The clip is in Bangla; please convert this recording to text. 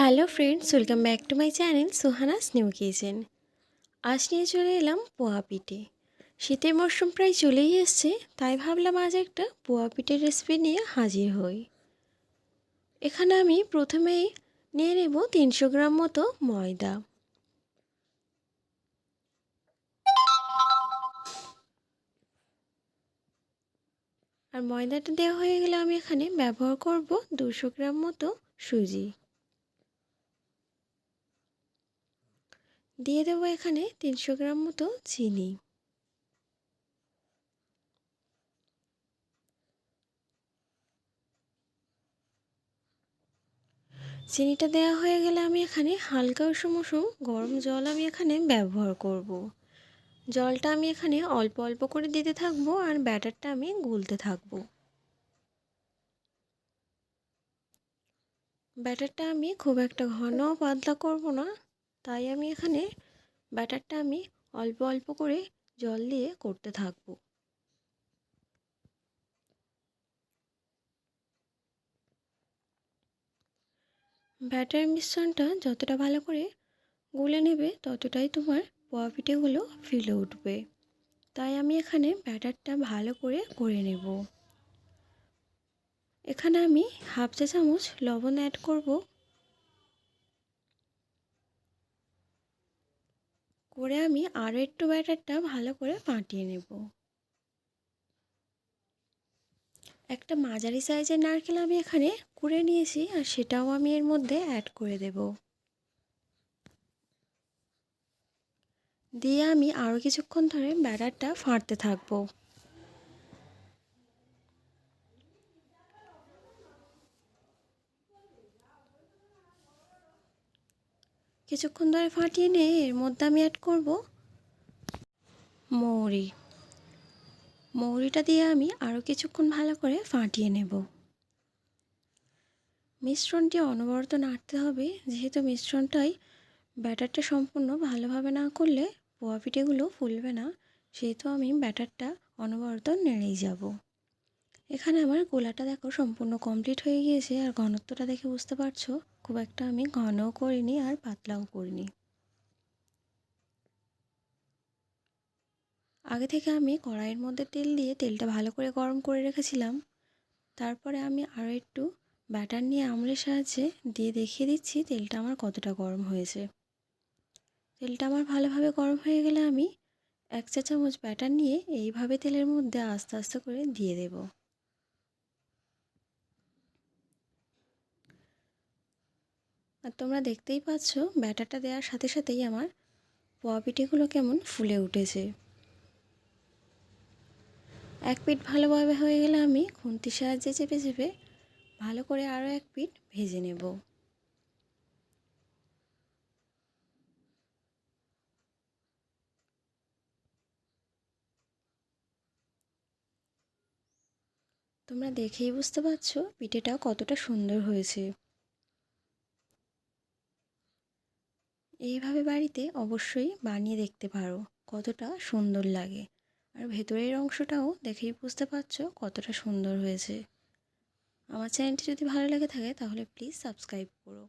Hello friends, welcome back to my channel Suhana's new kitchen. আজ নিয়ে চলে এলাম পোহা পিঠে। শীতের মরশুম প্রায় চলেই এসছে, তাই ভাবলাম আজ একটা পোহা পিঠের রেসিপি নিয়ে হাজির হই। এখানে আমি প্রথমেই নিয়ে নেব 300 গ্রাম মতো ময়দা। আর ময়দাটা দেওয়া হয়ে গেলে আমি এখানে ব্যবহার করব 200 গ্রাম মতো সুজি। দিয়ে দেবো এখানে 300 গ্রাম মতো চিনি। চিনিটা দেওয়া হয়ে গেলে আমি এখানে হালকা উষুম উষুম গরম জল আমি এখানে ব্যবহার করব। জলটা আমি এখানে অল্প অল্প করে দিতে থাকবো আর ব্যাটারটা আমি গুলতে থাকবো। ব্যাটারটা আমি খুব একটা ঘন পাতলা করব না, তাই আমি এখানে ব্যাটারটা আমি অল্প অল্প করে জল দিয়ে করতে থাকবো। ব্যাটার মিশ্রণটা যতটা ভালো করে গুলে নেবে ততটাই তোমার পোয়া পিঠেগুলো ফুলে উঠবে। তাই আমি এখানে ব্যাটারটা ভালো করে নেব। এখানে আমি হাফ চা চামচ লবণ অ্যাড করব। করে আমি আরও একটু ব্যাটারটা ভালো করে ফাটিয়ে নেব। একটা মাঝারি সাইজের নারকেল আমি এখানে কুড়ে নিয়েছি আর সেটাও আমি এর মধ্যে অ্যাড করে দেব। দিয়ে আমি আরও কিছুক্ষণ ধরে ব্যাটারটা ফাটতে থাকবো। কিছুক্ষণ ধরে ফাটিয়ে নিয়ে এর মধ্যে আমি অ্যাড করব মৌরি। মৌরিটা দিয়ে আমি আরও কিছুক্ষণ ভালো করে ফাটিয়ে নেব। মিশ্রণটি অনবরত নাড়তে হবে, যেহেতু মিশ্রণটাই ব্যাটারটা সম্পূর্ণ ভালোভাবে না করলে পোয়া পিঠেগুলো ফুলবে না, সেহেতু আমি ব্যাটারটা অনবরত নেড়েই যাব। এখানে আমার গোলাটা দেখো সম্পূর্ণ কমপ্লিট হয়ে গিয়েছে, আর ঘনত্বটা দেখে বুঝতে পারছো খুব একটা আমি ঘনও করিনি আর পাতলাও করিনি। আগে থেকে আমি কড়াইয়ের মধ্যে তেল দিয়ে তেলটা ভালো করে গরম করে রেখেছিলাম। তারপরে আমি আরও একটু ব্যাটার নিয়ে আঙুলের সাহায্যে দিয়ে দেখিয়ে দিচ্ছি তেলটা আমার কতটা গরম হয়েছে। তেলটা আমার ভালোভাবে গরম হয়ে গেলে আমি 1 চা চামচ ব্যাটার নিয়ে এইভাবে তেলের মধ্যে আস্তে আস্তে করে দিয়ে দেব। আর তোমরা দেখতেই পাচ্ছ ব্যাটারটা দেওয়ার সাথে সাথেই আমার পোয়া পিঠেগুলো কেমন ফুলে উঠেছে। এক পিঠ ভালোভাবে হয়ে গেলে আমি খুন্তির সাহায্যে চেপে চেপে ভালো করে আরও এক পিঠ ভেজে নেব। তোমরা দেখেই বুঝতে পারছো পিঠেটা কতটা সুন্দর হয়েছে। এইভাবে বাড়িতে অবশ্যই বানিয়ে দেখতে পারো, কতটা সুন্দর লাগে। আর ভেতরের অংশটাও দেখেই বুঝতে পারছো কতটা সুন্দর হয়েছে। আমার চ্যানেলটি যদি ভালো লেগে থাকে তাহলে প্লিজ সাবস্ক্রাইব করো।